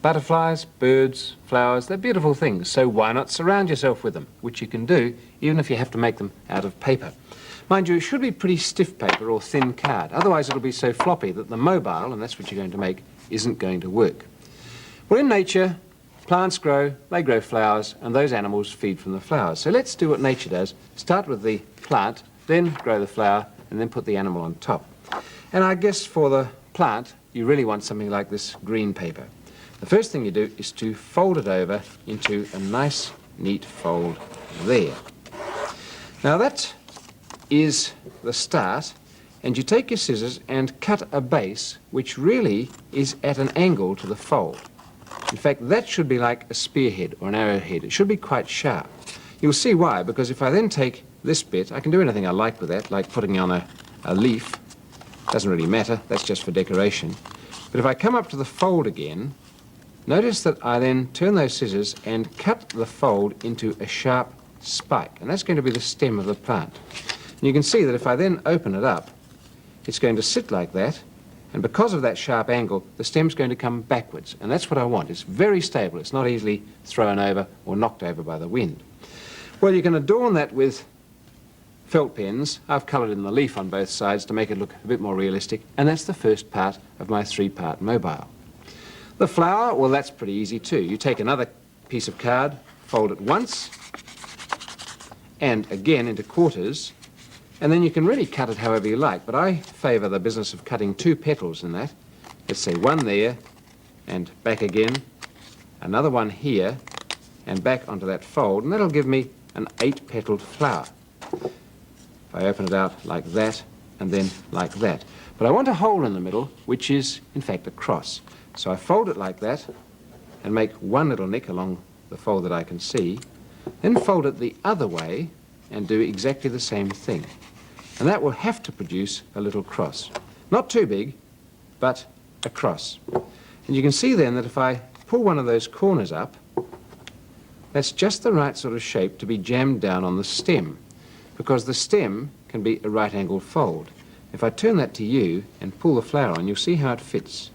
Butterflies, birds, flowers, they're beautiful things, so why not surround yourself with them, which you can do even if you have to make them out of paper. Mind you, it should be pretty stiff paper or thin card, otherwise it'll be so floppy that the mobile, and that's what you're going to make, isn't going to work. Well, in nature, plants grow, they grow flowers, and those animals feed from the flowers. So let's do what nature does. Start with the plant, then grow the flower, and then put the animal on top. And I guess for the plant, you really want something like this green paper. The first thing you do is to fold it over into a nice, neat fold there. Now that is the start, and you take your scissors and cut a base which really is at an angle to the fold. In fact, that should be like a spearhead or an arrowhead. It should be quite sharp. You'll see why, because if I then take this bit, I can do anything I like with that, like putting on a leaf. Doesn't really matter, that's just for decoration. But if I come up to the fold again, notice that I then turn those scissors and cut the fold into a sharp spike, and that's going to be the stem of the plant. And you can see that if I then open it up, it's going to sit like that, and because of that sharp angle, the stem's going to come backwards, and that's what I want. It's very stable. It's not easily thrown over or knocked over by the wind. Well, you can adorn that with felt pens. I've coloured in the leaf on both sides to make it look a bit more realistic, and that's the first part of my three-part mobile. The flower, well, that's pretty easy too. You take another piece of card, fold it once, and again into quarters, and then you can really cut it however you like, but I favour the business of cutting two petals in that. Let's say one there, and back again, another one here, and back onto that fold, and that'll give me an 8-petaled flower. If I open it out like that, and then like that. But I want a hole in the middle, which is, in fact, a cross. So I fold it like that, and make one little nick along the fold that I can see, then fold it the other way, and do exactly the same thing. And that will have to produce a little cross. Not too big, but a cross. And you can see then that if I pull one of those corners up, that's just the right sort of shape to be jammed down on the stem, because the stem can be a right-angled fold. If I turn that to you and pull the flower on, you'll see how it fits.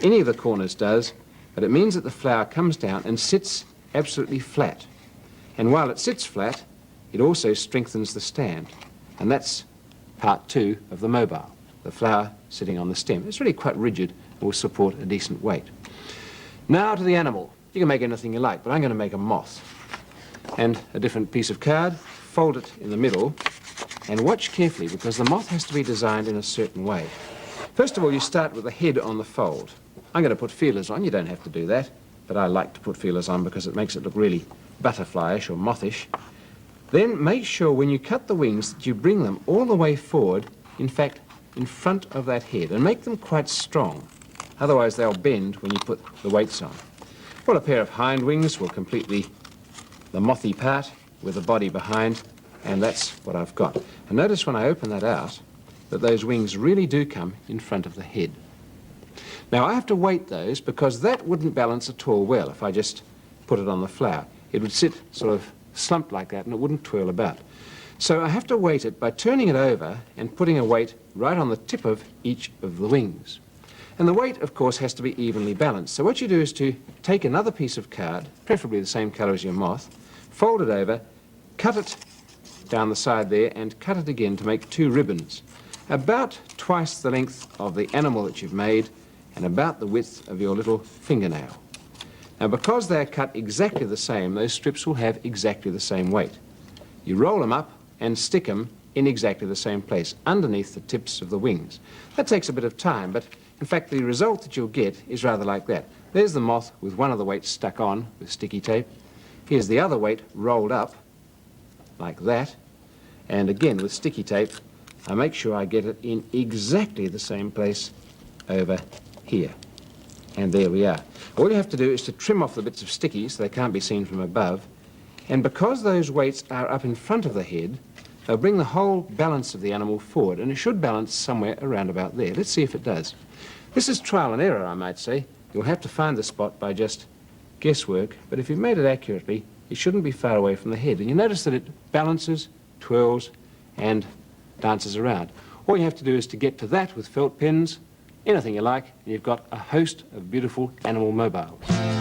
Any of the corners does, but it means that the flower comes down and sits absolutely flat. And while it sits flat, it also strengthens the stand. And that's part 2 of the mobile, the flower sitting on the stem. It's really quite rigid and will support a decent weight. Now to the animal. You can make anything you like, but I'm going to make a moth. And a different piece of card, fold it in the middle, and watch carefully because the moth has to be designed in a certain way. First of all, you start with the head on the fold. I'm going to put feelers on. You don't have to do that, but I like to put feelers on because it makes it look really butterflyish or mothish. Then make sure when you cut the wings that you bring them all the way forward, in fact, in front of that head, and make them quite strong. Otherwise they'll bend when you put the weights on. Well, a pair of hind wings will complete the mothy part with the body behind, and that's what I've got. And notice when I open that out that those wings really do come in front of the head. Now I have to weight those because that wouldn't balance at all well if I just put it on the flower. It would sit sort of slumped like that and it wouldn't twirl about. So I have to weight it by turning it over and putting a weight right on the tip of each of the wings. And the weight, of course, has to be evenly balanced. So what you do is to take another piece of card, preferably the same colour as your moth, fold it over, cut it down the side there and cut it again to make 2 ribbons, about twice the length of the animal that you've made and about the width of your little fingernail. Now, because they're cut exactly the same, those strips will have exactly the same weight. You roll them up and stick them in exactly the same place, underneath the tips of the wings. That takes a bit of time, but in fact the result that you'll get is rather like that. There's the moth with one of the weights stuck on with sticky tape. Here's the other weight rolled up, like that. And again, with sticky tape, I make sure I get it in exactly the same place over here. And there we are. All you have to do is to trim off the bits of sticky so they can't be seen from above. And because those weights are up in front of the head, they'll bring the whole balance of the animal forward, and it should balance somewhere around about there. Let's see if it does. This is trial and error, I might say. You'll have to find the spot by just guesswork, but if you've made it accurately, it shouldn't be far away from the head. And you notice that it balances, twirls, and dances around. All you have to do is to get to that with felt pens, anything you like, and you've got a host of beautiful animal mobiles.